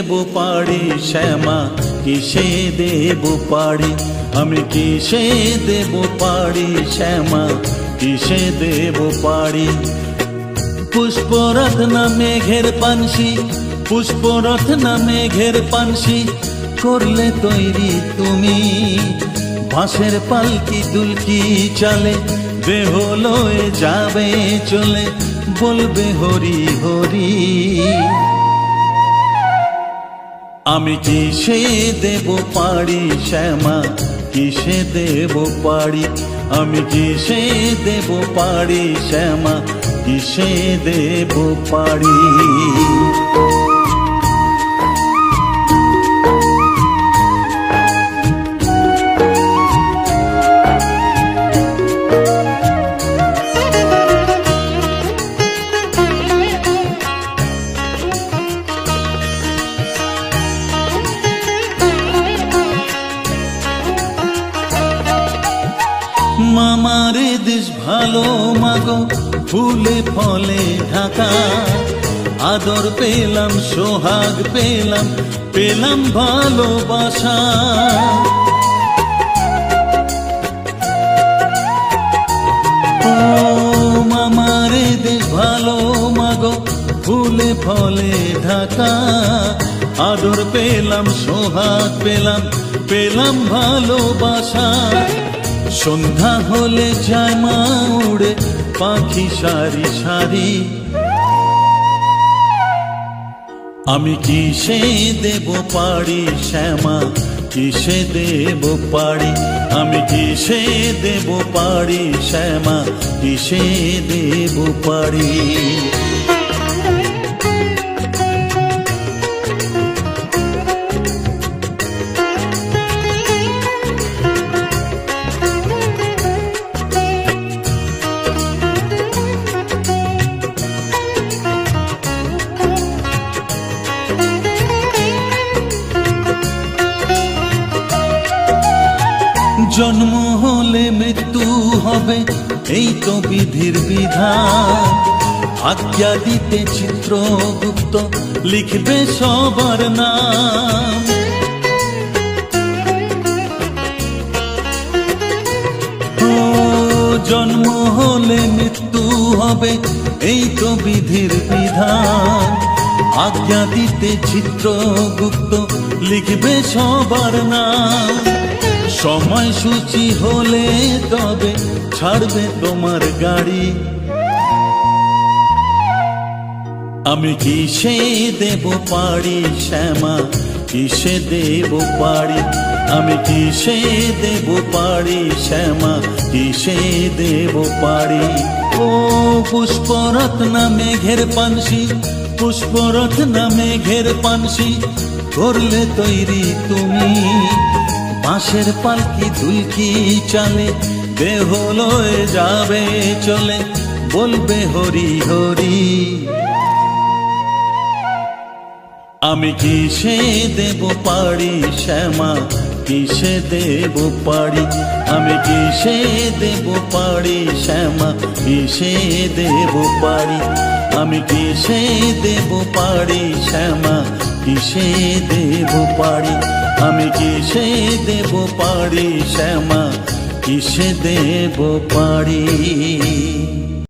দেব পাড়ি শ্যামা, কিসে দেব পাড়ি, আমি কিসে দেব পাড়ি শ্যামা, কিসে দেব পাড়ি। পুষ্পরথ না মেঘের পানসি, পুষ্পরথ না মেঘের পানসি করলে তৈরি তুমি, বাঁশের পালকি দুলকি চালে দেহ লয়ে যাবে চলে, বলবে হরি হরি। আমি কিসে দেব পাড়ি শ্যামা, কিসে দেব পাড়ি, আমি কিসে দেব পাড়ি শ্যামা, কিসে দেব পাড়ি। মামারে দেশ ভালো মাগো, ফুলে ফলে ঢাকা, আদর পেলাম সোহাগ পেলাম, পেলাম ভালোবাসা। ও মামারে দেশ ভালো মাগো, ফুলে ফলে ঢাকা, আদর পেলাম সোহাগ পেলাম, পেলাম ভালোবাসা। সন্ধ্যা হলে যায় মা উড়ে পাখি সারি সারি, আমি কিসে দেব পাড়ি শ্যামা, কিসে দেব পাড়ি, আমি কিসে দেব পাড়ি শ্যামা, কিসে দেব পাড়ি। জন্ম হলে মৃত্যু হবে এই তো বিধির বিধান, আজ্ঞা দিতে চিত্রগুপ্ত লিখবে সবার নাম। ও জন্ম হলে মৃত্যু হবে এই তো বিধির বিধান, আজ্ঞা দিতে চিত্রগুপ্ত লিখবে সবার নাম। সময় সূচি হলে তবে ছাড়বে তোমার গাড়ি, আমি কিসে দেব পাড়ি শ্যামা, কিসে দেব পাড়ি, আমি কিসে দেব পাড়ি শ্যামা, কিসে দেব পাড়ি। ও পুষ্পরথ না মেঘের পানসি, পুষ্পরথ না মেঘের পানসি করলে তৈরি তুমি, বাঁশের পালকি দুলকি চালে দেহ লয়ে যাবে চলে, বলবে হরি হরি। আমি কিসে দেব পাড়ি শ্যামা, কিসে দেব পাড়ি, আমি কিসে দেব পাড়ি শ্যামা, কিসে দেব পাড়ি, আমি কিসে দেব পাড়ি শ্যামা, কিসে দেব পাড়ি, আমি কিসে দেব পাড়ি শ্যামা, কিসে দেব পাড়ি।